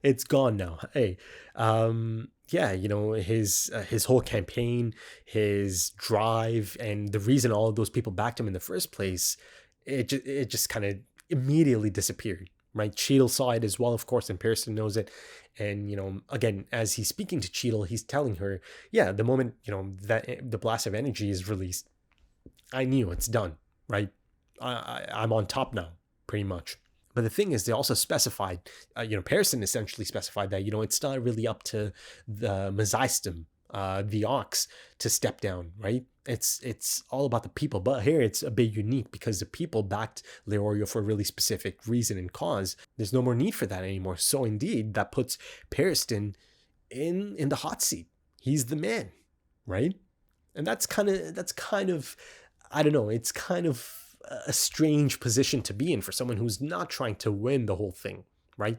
It's gone now. Hey, yeah, his whole campaign, his drive, and the reason all of those people backed him in the first place, it just kind of immediately disappeared, right? Cheadle saw it as well, of course, and Pearson knows it. And, again, as he's speaking to Cheadle, he's telling her, yeah, the moment, that the blast of energy is released, I knew it's done, right? I'm on top now, pretty much. But the thing is, they also specified, Pearson essentially specified that, it's not really up to the Mezaistem, the Ox, to step down, right? It's all about the people. But here it's a bit unique because the people backed Leorio for a really specific reason and cause. There's no more need for that anymore. So indeed, that puts Pearson in the hot seat. He's the man, right? And that's kind of, I don't know, it's kind of a strange position to be in for someone who's not trying to win the whole thing, right?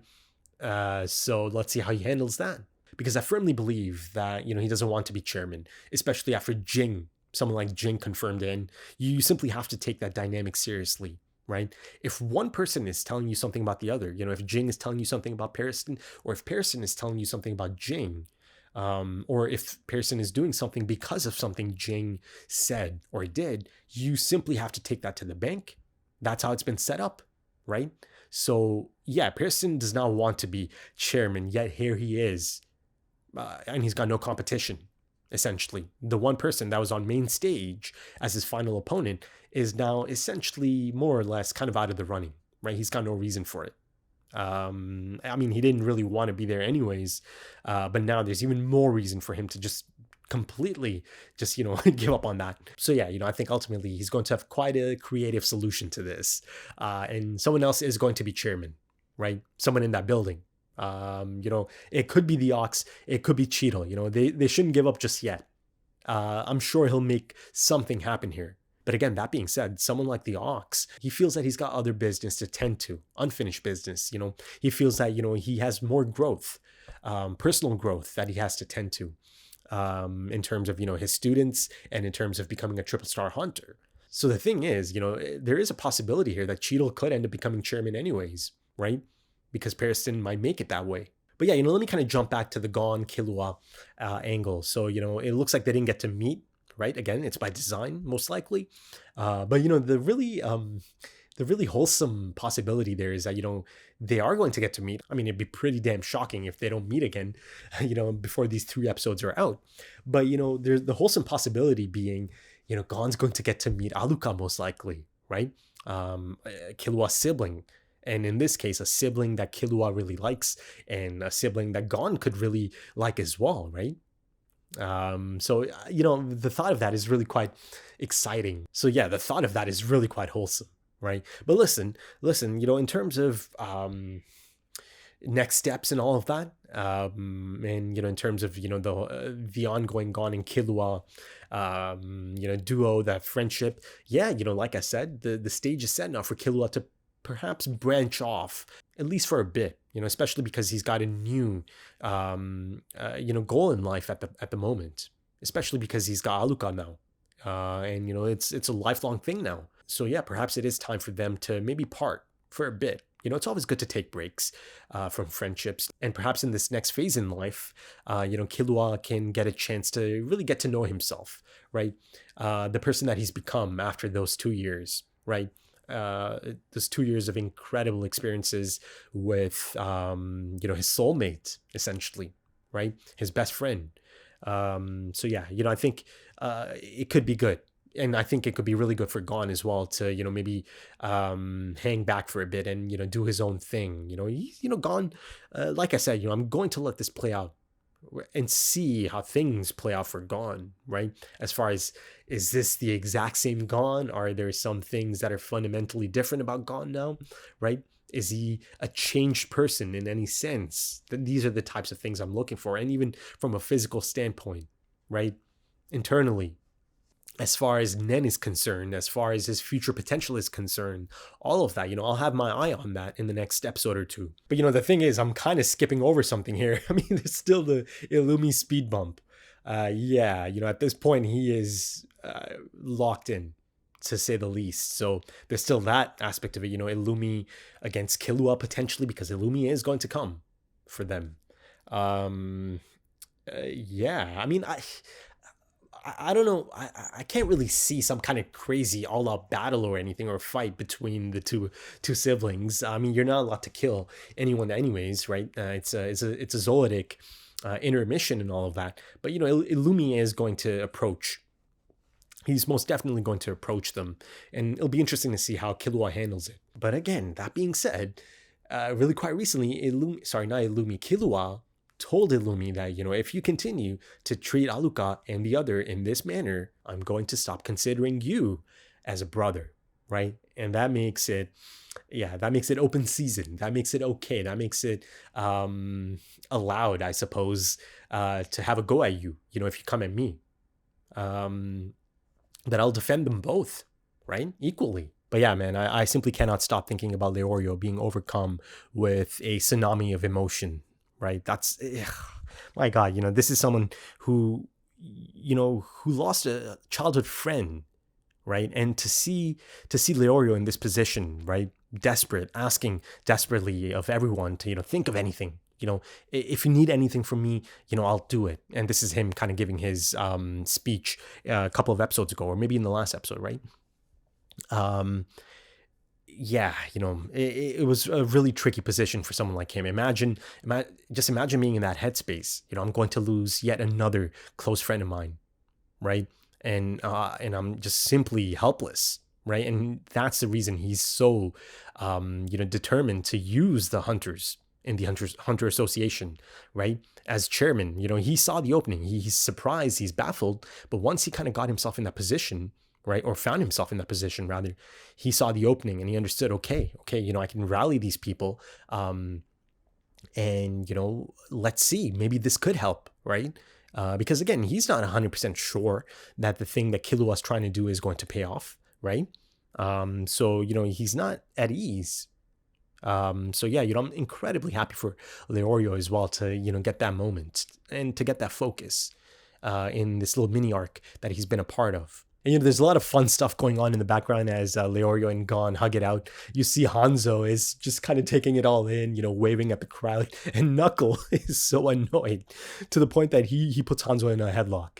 So let's see how he handles that. Because I firmly believe that, he doesn't want to be chairman, especially after Jing, someone like Jing confirmed in. You simply have to take that dynamic seriously, right? If one person is telling you something about the other, if Jing is telling you something about Pearson, or if Pearson is telling you something about Jing, or if Pearson is doing something because of something Jing said or did, you simply have to take that to the bank. That's how it's been set up, right? So yeah, Pearson does not want to be chairman, yet here he is. And he's got no competition, essentially. The one person that was on main stage as his final opponent is now essentially more or less kind of out of the running, right? He's got no reason for it. He didn't really want to be there anyways, but now there's even more reason for him to just completely give up on that. So yeah, I think ultimately he's going to have quite a creative solution to this, and someone else is going to be chairman, right? Someone in that building. It could be the Ox, it could be Cheeto. They shouldn't give up just yet. I'm sure he'll make something happen here. But again, that being said, someone like the Ox, he feels that he's got other business to tend to, unfinished business. He feels that, he has more growth, personal growth that he has to tend to, in terms of, his students and in terms of becoming a triple star hunter. So the thing is, there is a possibility here that Cheeto could end up becoming chairman anyways, right? Because Pearson might make it that way. But yeah, let me kind of jump back to the Gon Killua angle. So, it looks like they didn't get to meet, right? Again, it's by design, most likely. But, the really wholesome possibility there is that, they are going to get to meet. It'd be pretty damn shocking if they don't meet again, before these 3 episodes are out. But, there's the wholesome possibility being, Gon's going to get to meet Aluka most likely, right? Killua's sibling. And in this case, a sibling that Killua really likes and a sibling that Gon could really like as well, right? So, the thought of that is really quite exciting. So yeah, the thought of that is really quite wholesome, right? But listen, in terms of next steps and all of that, and, in terms of, the ongoing Gon and Killua, duo, that friendship, yeah, like I said, the stage is set now for Killua to perhaps branch off, at least for a bit, especially because he's got a new, goal in life at the moment, especially because he's got Aluka now. And, it's a lifelong thing now. So yeah, perhaps it is time for them to maybe part for a bit. It's always good to take breaks from friendships. And perhaps in this next phase in life, Killua can get a chance to really get to know himself, right? The person that he's become after those 2 years, right? Those 2 years of incredible experiences with, his soulmate, essentially, right? His best friend. So yeah, I think it could be good. And I think it could be really good for Gon as well to, maybe hang back for a bit and, do his own thing. Gon, like I said, I'm going to let this play out and see how things play out for Gon, right? As far as, is this the exact same Gon? Are there some things that are fundamentally different about Gon now, right? Is he a changed person in any sense? These are the types of things I'm looking for. And even from a physical standpoint, right? Internally, as far as Nen is concerned, as far as his future potential is concerned, all of that, I'll have my eye on that in the next episode or 2. But, the thing is, I'm kind of skipping over something here. There's still the Illumi speed bump. Yeah, at this point, he is locked in, to say the least. So there's still that aspect of it, Illumi against Killua potentially, because Illumi is going to come for them. Yeah, I don't know. I can't really see some kind of crazy all-out battle or anything, or fight between the two siblings. You're not allowed to kill anyone anyways, right? It's a Zoldyck intermission and all of that. But, Illumi is going to approach. He's most definitely going to approach them. And it'll be interesting to see how Killua handles it. But again, that being said, really quite recently, Killua told Illumi that, if you continue to treat Aluka and the other in this manner, I'm going to stop considering you as a brother, right? And that makes it open season. That makes it okay. That makes it allowed, I suppose, to have a go at you, if you come at me. That I'll defend them both, right? Equally. But yeah, man, I simply cannot stop thinking about Leorio being overcome with a tsunami of emotion, right? That's, my God, this is someone who, who lost a childhood friend, right? And to see Leorio in this position, right? Desperate, asking desperately of everyone to, think of anything. If you need anything from me, I'll do it. And this is him kind of giving his speech a couple of episodes ago, or maybe in the last episode, right? Yeah, it was a really tricky position for someone like him. Just imagine being in that headspace. I'm going to lose yet another close friend of mine, right? And I'm just simply helpless, right? And that's the reason he's so, determined to use the hunters in the Hunter Association, right? As chairman, he saw the opening. He's surprised, he's baffled, but once he kind of got himself in that position, right, or found himself in that position rather, he saw the opening and he understood, okay, I can rally these people, and let's see, maybe this could help, right? Because again, he's not 100% sure that the thing that Killua's trying to do is going to pay off, right? So he's not at ease. So yeah, I'm incredibly happy for Leorio as well to get that moment and to get that focus in this little mini arc that he's been a part of. And there's a lot of fun stuff going on in the background as Leorio and Gon hug it out. You see Hanzo is just kind of taking it all in, waving at the crowd. And Knuckle is so annoyed to the point that he puts Hanzo in a headlock.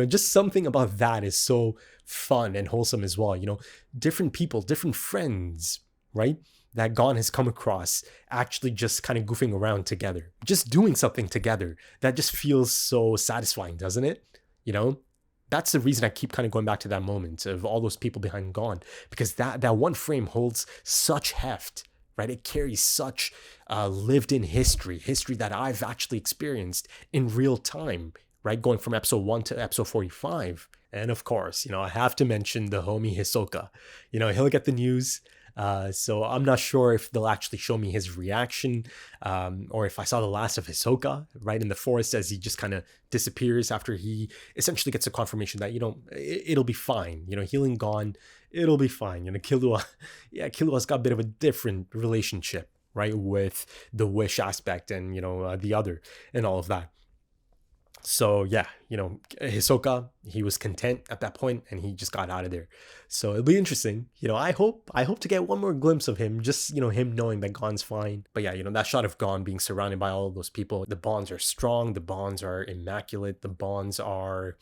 Just something about that is so fun and wholesome as well. Different people, different friends, right? That Gon has come across actually just kind of goofing around together. Just doing something together. That just feels so satisfying, doesn't it? That's the reason I keep kind of going back to that moment of all those people behind Gon, because that one frame holds such heft, right? It carries such lived-in history that I've actually experienced in real time, right? Going from episode 1 to episode 45. And of course, I have to mention the homie Hisoka. He'll get the news. So I'm not sure if they'll actually show me his reaction, or if I saw the last of Hisoka right in the forest as he just kind of disappears after he essentially gets a confirmation that, it'll be fine, healing Gon, it'll be fine. Killua's got a bit of a different relationship, right, with the wish aspect and, the other and all of that. So yeah, Hisoka, he was content at that point and he just got out of there. So it'll be interesting. I hope to get one more glimpse of him, just, him knowing that Gon's fine. But yeah, that shot of Gon being surrounded by all of those people, the bonds are strong, the bonds are immaculate, the bonds are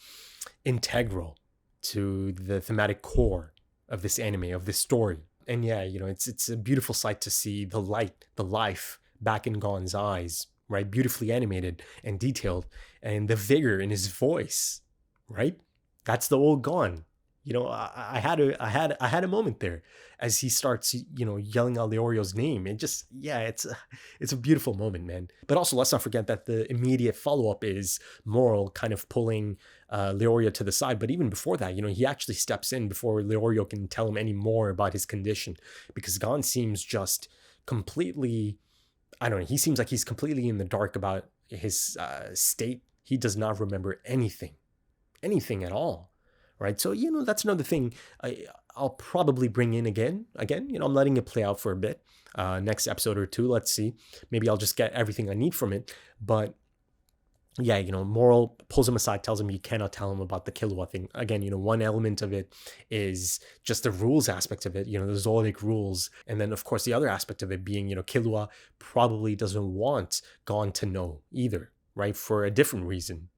integral to the thematic core of this anime, of this story. And yeah, it's a beautiful sight to see the light, the life back in Gon's eyes, right? Beautifully animated and detailed, and the vigor in his voice, right? That's the old Gon. I had a moment there as he starts, yelling out Leorio's name. And just, yeah, it's a beautiful moment, man. But also, let's not forget that the immediate follow-up is Moral kind of pulling Leorio to the side. But even before that, he actually steps in before Leorio can tell him any more about his condition, because Gon seems just completely, I don't know, he seems like he's completely in the dark about his state. He does not remember anything at all, right? So, that's another thing I'll probably bring in again. I'm letting it play out for a bit. Next episode or two, let's see. Maybe I'll just get everything I need from it. But yeah, Moral pulls him aside, tells him you cannot tell him about the Killua thing. Again, one element of it is just the rules aspect of it, the Zoldyck rules. And then, of course, the other aspect of it being, Killua probably doesn't want Gon to know either, right? For a different reason.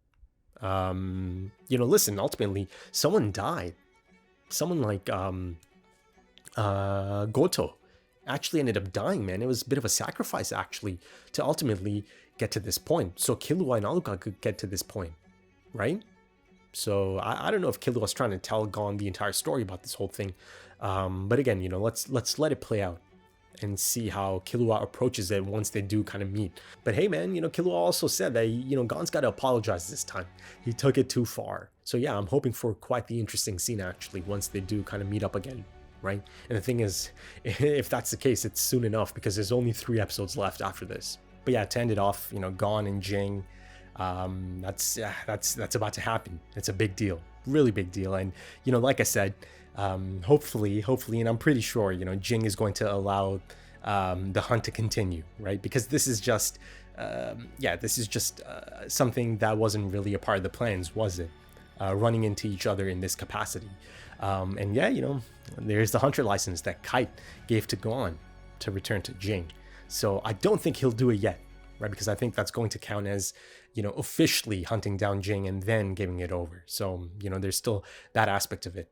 Listen, ultimately, someone died. Someone like Goto actually ended up dying, man. It was a bit of a sacrifice, actually, to ultimately get to this point. So Killua and Alucard could get to this point, right? So I don't know if Killua's trying to tell Gon the entire story about this whole thing. But again, let's let it play out and see how Killua approaches it once they do kind of meet. But hey, man, Killua also said that, Gon's got to apologize this time. He took it too far. So yeah, I'm hoping for quite the interesting scene, actually, once they do kind of meet up again, right? And the thing is, if that's the case, it's soon enough, because there's only 3 episodes left after this. But yeah, to end it off, Gon and Jing, that's about to happen. It's a big deal. really big deal. And, you know, like I said, hopefully, and I'm pretty sure, you know, Jing is going to allow the hunt to continue, right? Because this is just, something that wasn't really a part of the plans, was it? Running into each other in this capacity. And yeah, you know, there's the hunter license that Kite gave to Gon to return to Jing. So I don't think he'll do it yet, right? Because I think that's going to count as, you know, officially hunting down Jing and then giving it over. So, you know, there's still that aspect of it.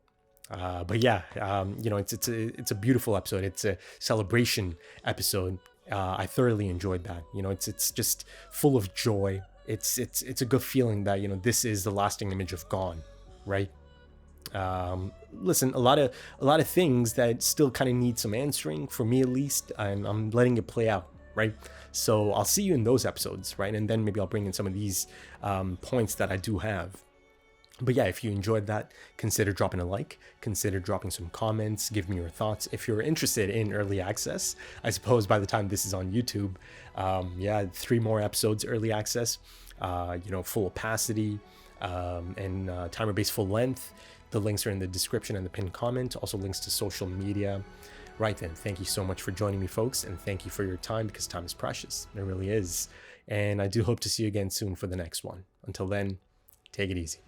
But yeah, you know, it's a beautiful episode. It's a celebration episode. I thoroughly enjoyed that. You know, it's just full of joy. It's a good feeling that, you know, this is the lasting image of Gon, right? Listen, a lot of things that still kind of need some answering, for me at least, and I'm letting it play out, right? So I'll see you in those episodes, right? And then maybe I'll bring in some of these points that I do have. But yeah, if you enjoyed that, consider dropping a like, consider dropping some comments, give me your thoughts. If you're interested in early access, I suppose by the time this is on YouTube, 3 more episodes early access, you know, full opacity, and timer-based full length. The links are in the description and the pinned comment, also links to social media. Right then, thank you so much for joining me, folks, and thank you for your time, because time is precious. It really is. And I do hope to see you again soon for the next one. Until then, take it easy.